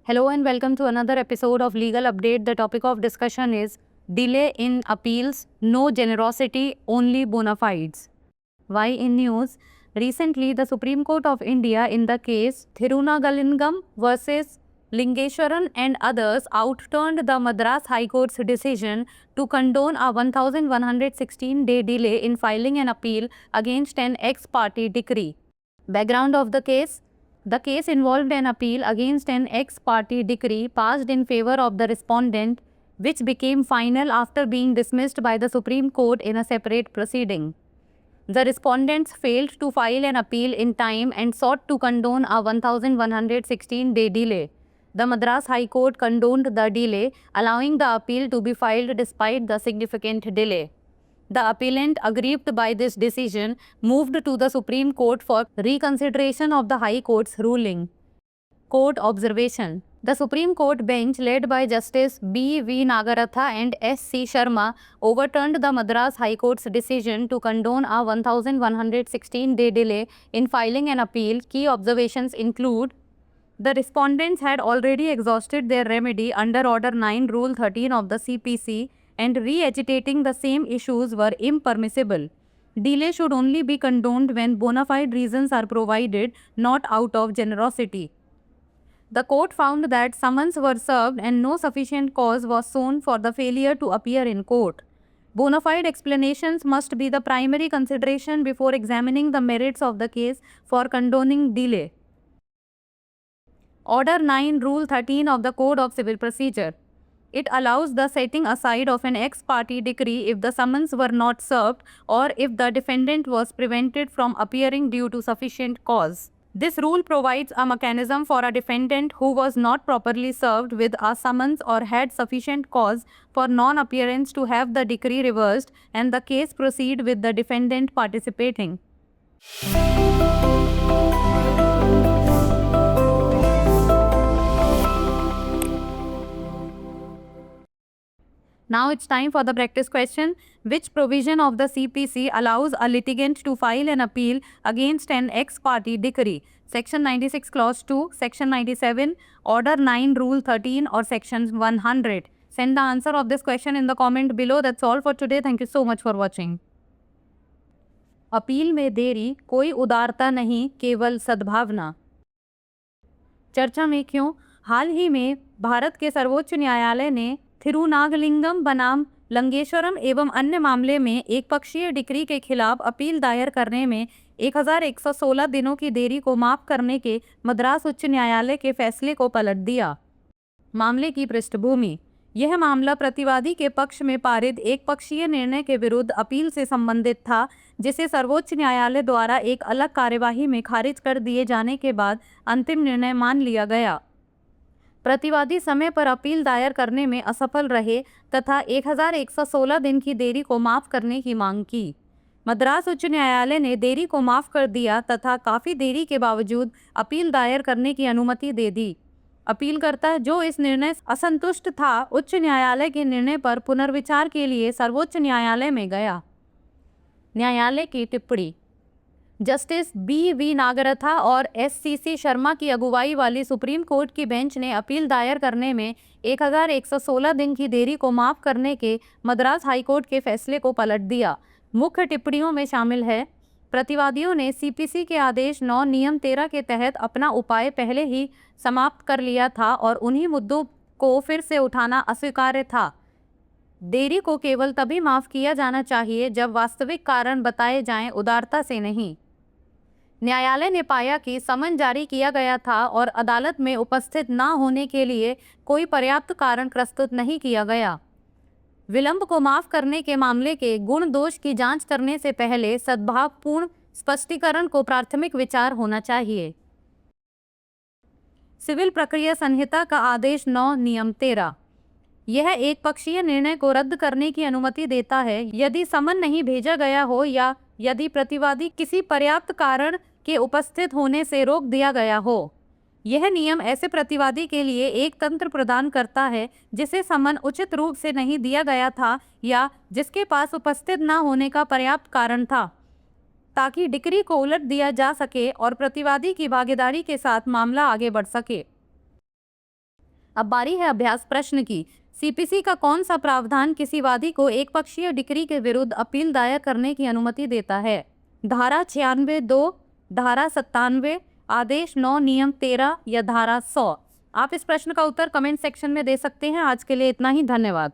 Hello and welcome to another episode of Legal Update. The topic of discussion is delay in appeals, no generosity, only bona fides. Why in news? Recently, the Supreme Court of India in the case Thirunagalingam versus Lingeshwaran and others outturned the Madras High Court's decision to condone a 1116-day delay in filing an appeal against an ex parte decree. Background of the case: the case involved an appeal against an ex parte decree passed in favor of the respondent, which became final after being dismissed by the Supreme Court in a separate proceeding. The respondents failed to file an appeal in time and sought to condone a 1116-day delay. The Madras High Court condoned the delay, allowing the appeal to be filed despite the significant delay. The appellant, aggrieved by this decision, moved to the Supreme Court for reconsideration of the High Court's ruling. Court observation: the Supreme Court bench led by Justice B.V. Nagaratha and S.C. Sharma overturned the Madras High Court's decision to condone a 1116-day delay in filing an appeal. Key observations include: the respondents had already exhausted their remedy under Order 9, Rule 13 of the CPC, and re-agitating the same issues were impermissible. Delay should only be condoned when bona fide reasons are provided, not out of generosity. The court found that summons were served and no sufficient cause was shown for the failure to appear in court. Bona fide explanations must be the primary consideration before examining the merits of the case for condoning delay. Order 9, Rule 13 of the Code of Civil Procedure. It allows the setting aside of an ex parte decree if the summons were not served or if the defendant was prevented from appearing due to sufficient cause. This rule provides a mechanism for a defendant who was not properly served with a summons or had sufficient cause for non-appearance to have the decree reversed and the case proceed with the defendant participating. Now it's time for the practice question. Which provision of the CPC allows a litigant to file an appeal against an ex parte decree? Section 96 Clause 2, Section 97, Order 9, Rule 13 or Section 100? Send the answer of this question in the comment below. That's all for today. Thank you so much for watching. Appeal में देरी कोई उदारता नहीं, केवल सद्भावना। चर्चा में क्यों? हाल ही में भारत के सर्वोच्च न्यायालय ने थिरुनागलिंगम बनाम लंगेश्वरम एवं अन्य मामले में एक पक्षीय डिक्री के खिलाफ अपील दायर करने में 1116 दिनों की देरी को माफ करने के मद्रास उच्च न्यायालय के फैसले को पलट दिया। मामले की पृष्ठभूमि: यह मामला प्रतिवादी के पक्ष में पारित एक पक्षीय निर्णय के विरुद्ध अपील से संबंधित था, जिसे सर्वोच्च न्यायालय द्वारा एक अलग कार्यवाही में खारिज कर दिए जाने के बाद अंतिम निर्णय मान लिया गया। प्रतिवादी समय पर अपील दायर करने में असफल रहे तथा 1116 दिन की देरी को माफ करने की मांग की। मद्रास उच्च न्यायालय ने देरी को माफ कर दिया तथा काफ़ी देरी के बावजूद अपील दायर करने की अनुमति दे दी। अपीलकर्ता, जो इस निर्णय से असंतुष्ट था, उच्च न्यायालय के निर्णय पर पुनर्विचार के लिए सर्वोच्च न्यायालय में गया। न्यायालय की टिप्पणी: जस्टिस B.V. नागरथा और S.C. शर्मा की अगुवाई वाली सुप्रीम कोर्ट की बेंच ने अपील दायर करने में 1116 दिन की देरी को माफ करने के मद्रास हाई कोर्ट के फैसले को पलट दिया। मुख्य टिप्पणियों में शामिल है: प्रतिवादियों ने CPC के आदेश 9 नियम 13 के तहत अपना उपाय पहले ही समाप्त कर लिया था और उन्हीं मुद्दों को फिर से उठाना अस्वीकार्य था। देरी को केवल तभी माफ किया जाना चाहिए जब वास्तविक कारण बताए जाएं, उदारता से नहीं। न्यायालय ने पाया कि समन जारी किया गया था और अदालत में उपस्थित न होने के लिए कोई पर्याप्त कारण प्रस्तुत नहीं किया गया। विलंब को माफ करने के मामले के गुण दोष की जांच करने से पहले सद्भावपूर्ण स्पष्टीकरण को प्राथमिक विचार होना चाहिए। सिविल प्रक्रिया संहिता का आदेश 9 नियम 13 यह एक पक्षीय निर्णय को रद्द करने की अनुमति देता है यदि समन नहीं भेजा गया हो या यदि प्रतिवादी किसी पर्याप्त कारण के उपस्थित होने से रोक दिया गया हो। यह नियम ऐसे प्रतिवादी के लिए एक तंत्र प्रदान करता है जिसे समन उचित रूप से नहीं दिया गया था या जिसके पास उपस्थित न होने का पर्याप्त कारण था, ताकि डिक्री को उलट दिया जा सके और प्रतिवादी की भागीदारी के साथ मामला आगे बढ़ सके। अब बारी है अभ्यास प्रश्न की। सीपीसी का कौन सा प्रावधान किसी वादी को एक पक्षीय डिक्री के विरुद्ध अपील दायर करने की अनुमति देता है? धारा 96(2), धारा 97, आदेश 9, नियम 13 या धारा 100? आप इस प्रश्न का उत्तर कमेंट सेक्शन में दे सकते हैं। आज के लिए इतना ही, धन्यवाद।